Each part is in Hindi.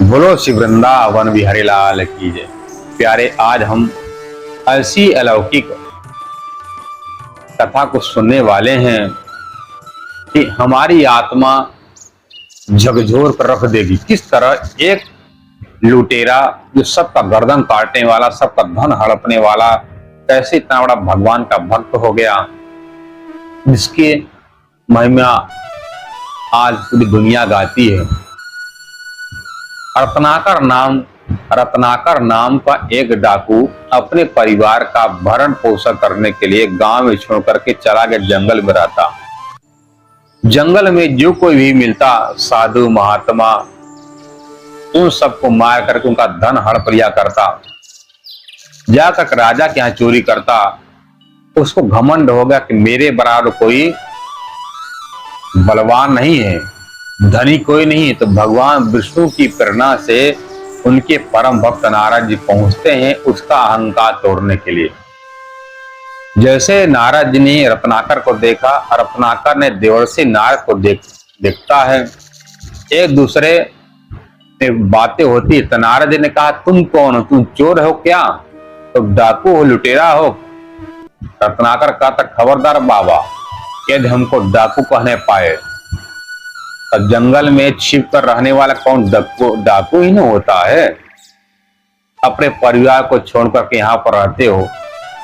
बोलो श्री वृंदावन बिहारी लाल की जय। प्यारे, आज हम ऐसी अलौकिक कथा को सुनने वाले हैं कि हमारी आत्मा झकझोर कर रख देगी। किस तरह एक लुटेरा जो सबका गर्दन काटने वाला, सबका धन हड़पने वाला, कैसे इतना बड़ा भगवान का भक्त हो गया, जिसके महिमा आज पूरी दुनिया गाती है। रत्नाकर नाम का एक डाकू अपने परिवार का भरण पोषण करने के लिए गांव में छोड़ करके चला गया, जंगल में रहता। जंगल में जो कोई भी मिलता, साधु महात्मा, उन सबको मार करके उनका धन हड़प लिया करता। जाकर राजा के यहाँ चोरी करता। उसको घमंड हो गया कि मेरे बराबर कोई बलवान नहीं है, धनी कोई नहीं। तो भगवान विष्णु की प्रेरणा से उनके परम भक्त नारद जी पहुंचते हैं उसका अहंकार तोड़ने के लिए। जैसे नारद जी ने रत्नाकर को देखा, रत्नाकर ने देवर्षि नारद को देखता है, एक दूसरे में बातें होती। तो नारद जी ने कहा, तुम कौन हो? तुम चोर हो क्या? तो डाकू हो, लुटेरा हो? रत्नाकर कहता, खबरदार बाबा, यदि हमको डाकू कहने पाए तो जंगल में छिप कर रहने वाला कौन डाकू ही नहीं होता है। अपने परिवार को छोड़ करके यहाँ पर रहते हो,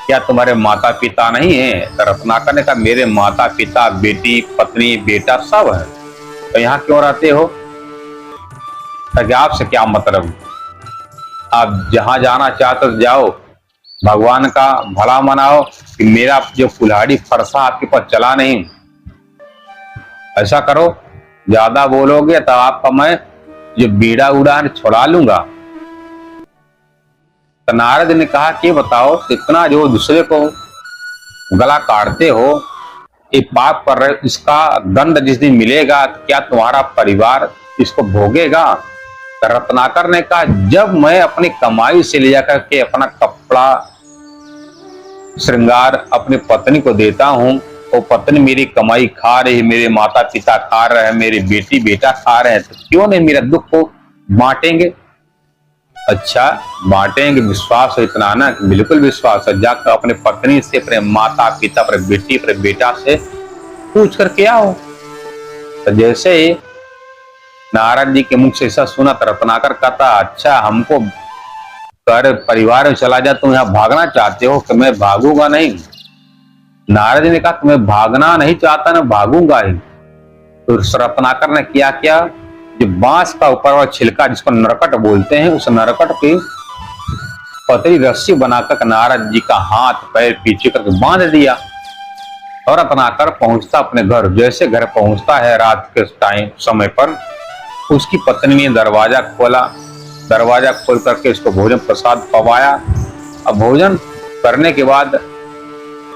क्या तुम्हारे माता पिता नहीं है? तो रत्नाकर ने कहा, मेरे माता पिता, बेटी, पत्नी, बेटा सब है। तो यहाँ क्यों रहते हो? तो आपसे क्या मतलब? आप जहां जाना चाहते हो जाओ, भगवान का भला मनाओ कि मेरा जो कुल्हाड़ी फरसा आपके पास चला नहीं। ऐसा करो, ज्यादा बोलोगे तो आपका मैं जो बीड़ा उड़ा छुड़ा लूंगा। तो नारद ने कहा कि बताओ, इतना जो दूसरे को गला काटते हो, ये पाप कर रहे हो, इसका दंड जिस दिन मिलेगा क्या तुम्हारा परिवार इसको भोगेगा? तो रत्नाकर ने कहा, जब मैं अपनी कमाई से ले जाकर के अपना कपड़ा श्रृंगार अपनी पत्नी को देता हूं, वो पत्नी मेरी कमाई खा रही है, मेरे माता पिता खा रहे हैं, मेरी बेटी बेटा खा रहे हैं, तो क्यों नहीं मेरा दुख को बांटेंगे? अच्छा, बांटेंगे। विश्वास हो इतना ना? बिल्कुल विश्वास है। जाकर अपने पत्नी से, अपने माता पिता, अपने बेटी, अपने बेटा से पूछ कर क्या हो। तो जैसे ही नारद जी के मुख से ऐसा सुना तो रत्नाकर कहता, अच्छा, हमको कर परिवार में चला जा, तुम यहाँ भागना चाहते हो? कि मैं भागूंगा नहीं। नारद जी ने कहा, तुम्हें भागना नहीं चाहता ना, भागूंगा ही। तो रत्नाकर ने क्या किया, जो बांस का ऊपर वाला छिलका जिसको नरकट बोलते हैं, उस नरकट की पतली रस्सी बनाकर नारद जी का हाथ पैर पीछे करके बांध दिया। और रत्नाकर पहुंचता अपने घर। जैसे घर पहुंचता है रात के टाइम समय पर, उसकी पत्नी ने दरवाजा खोला। दरवाजा खोल करके इसको भोजन प्रसाद पवाया। अब भोजन करने के बाद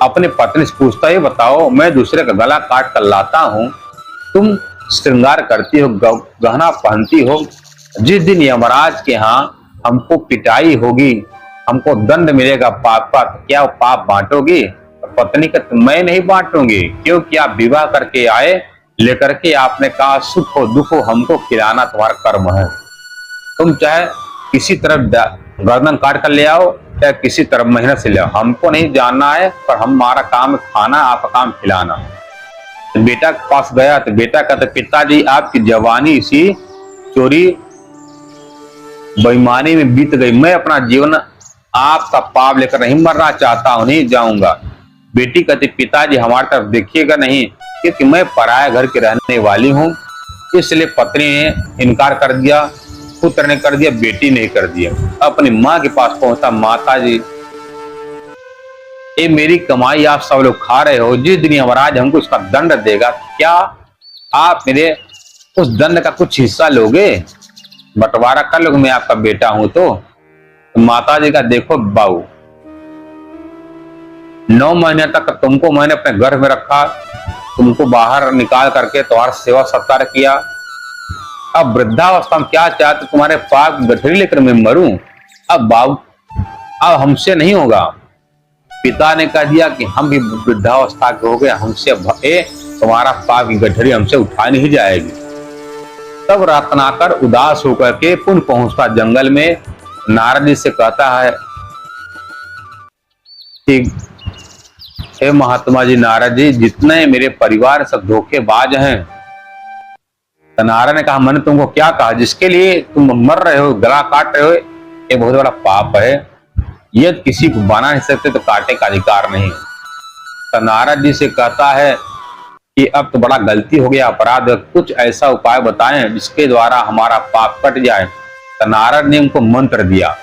अपने पत्नी से पूछता है, बताओ, मैं दूसरे का गला काट कर लाता हूं, तुम श्रृंगार करती हो, गहना पहनती हो, जिस दिन यमराज के यहाँ हमको पिटाई होगी, हमको दंड मिलेगा पाप का, क्या पाप बांटोगी? पत्नी का, मैं नहीं बांटूंगी, क्योंकि आप विवाह करके आए, लेकर के आपने कहा सुख हो दुख हो हमको खिलाना तुम्हारा कर्म है। तुम चाहे किसी तरफ गर्दन काट कर ले आओ, चाहे किसी तरफ मेहनत से ले आओ, हमको नहीं जानना है, पर हमारा काम खाना, आपका काम खिलाना। तो बेटा के पास गया तो बेटा कहता, पिताजी, आपकी जवानी इसी चोरी बेईमानी में बीत गई, मैं अपना जीवन आपका पाप लेकर नहीं मरना चाहता हूं, नहीं जाऊंगा। बेटी कहती, पिताजी हमारी तरफ देखिएगा नहीं, क्योंकि मैं पराया घर की रहने वाली हूं। इसलिए पत्नी ने इनकार कर दिया, पुत्र ने कर दिया, बेटी ने कर दिया। अपनी माँ के पास पहुंचा, माता जी, ये मेरी कमाई आप सब लोग खा रहे हो, जिस दिन यमराज हमको इसका दंड देगा, क्या आप मेरे उस दंड का कुछ हिस्सा लोगे? बंटवारा कर लोगे? मैं आपका बेटा हूं। तो माता जी का, देखो बाबू, 9 महीने तक तुमको मैंने अपने घर में रखा, तुमको बाहर निकाल करके तुम्हारा सेवा सत्कार किया। अब वृद्धावस्था में क्या चाहते, तुम्हारे पाप गठरी लेकर मैं मरूं? अब बाबू, अब हमसे नहीं होगा। पिता ने कह दिया कि हम भी वृद्धावस्था के हो गए, हमसे तुम्हारा पाप की गठरी हमसे उठा नहीं जाएगी। तब रत्नाकर उदास होकर के पुनः पहुंचता जंगल में, नारद जी से कहता है कि हे महात्मा जी, नारद जी, जितने मेरे परिवार सब धोखेबाज हैं। तो नारद ने कहा, मैंने तुमको क्या कहा? जिसके लिए तुम मर रहे हो, गला काट रहे हो, ये बहुत बड़ा पाप है। यदि किसी को बना नहीं सकते तो काटे का अधिकार नहीं। तो नारद जी से कहता है कि अब तो बड़ा गलती हो गया, अपराध, कुछ ऐसा उपाय बताएं जिसके द्वारा हमारा पाप कट जाए। तो नारद ने उनको मंत्र दिया।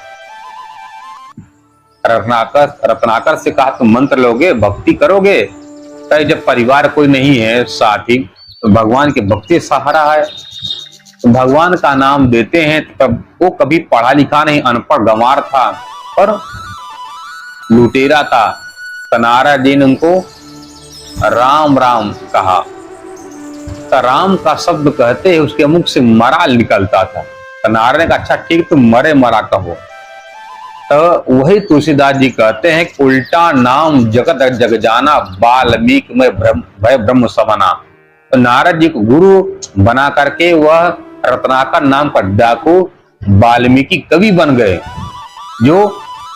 रत्नाकर से कहा, तुम मंत्र लोगे, भक्ति करोगे? तो जब परिवार कोई नहीं है साथी, तो भगवान की भक्ति सहारा है, तो भगवान का नाम देते हैं। तब वो कभी पढ़ा लिखा नहीं, अनपढ़ गंवार था और लुटेरा था। तो नारद जी ने उनको राम राम कहा। तो राम का शब्द कहते ही उसके मुख से मराल निकलता था। तो नारद ने कहा, अच्छा ठीक, तुम मरे मरा कहो। तो वही तुलसीदास जी कहते हैं, उल्टा नाम जगत जग जाना, वाल्मीकि में भय ब्रह्म समाना। तो नारद जी को गुरु बना करके वह रत्नाकर नाम का डाकू वाल्मीकि कवि बन गए, जो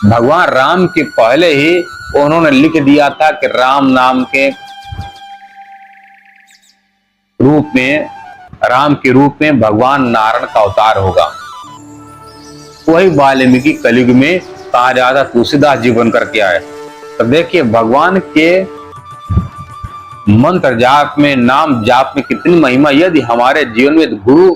भगवान राम के पहले ही उन्होंने लिख दिया था कि राम नाम के रूप में, राम के रूप में भगवान नारायण का अवतार होगा। वही वाल्मीकि कलयुग में कहा जाता तुलसीदास जी बन करके आए। तो देखिए भगवान के मंत्र जाप में, नाम जाप में कितनी महिमा। यदि हमारे जीवन में गुरु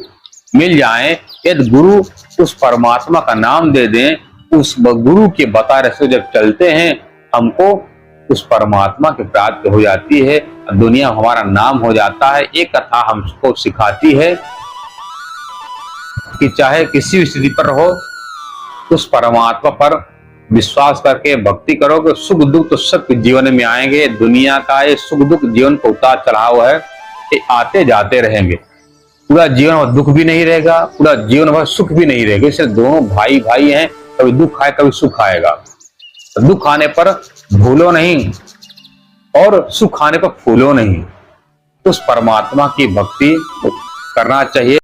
मिल जाए, यदि गुरु उस परमात्मा का नाम दे दें, उस गुरु के बता रहे जब चलते हैं, हमको उस परमात्मा की प्राप्ति हो जाती है, दुनिया हमारा नाम हो जाता है। एक कथा हमको सिखाती है कि चाहे किसी भी स्थिति पर हो, उस परमात्मा पर विश्वास करके भक्ति करोगे, सुख दुख तो सबके जीवन में आएंगे। दुनिया का ये सुख दुख जीवन को उतार चढ़ाव है, ये आते जाते रहेंगे। पूरा जीवन भर दुख भी नहीं रहेगा, पूरा जीवन भर सुख भी नहीं रहेगा। इसलिए दोनों भाई भाई हैं, कभी दुख आए कभी सुख आएगा। तो दुख आने पर भूलो नहीं और सुख आने पर फूलो नहीं। उस परमात्मा की भक्ति करना चाहिए।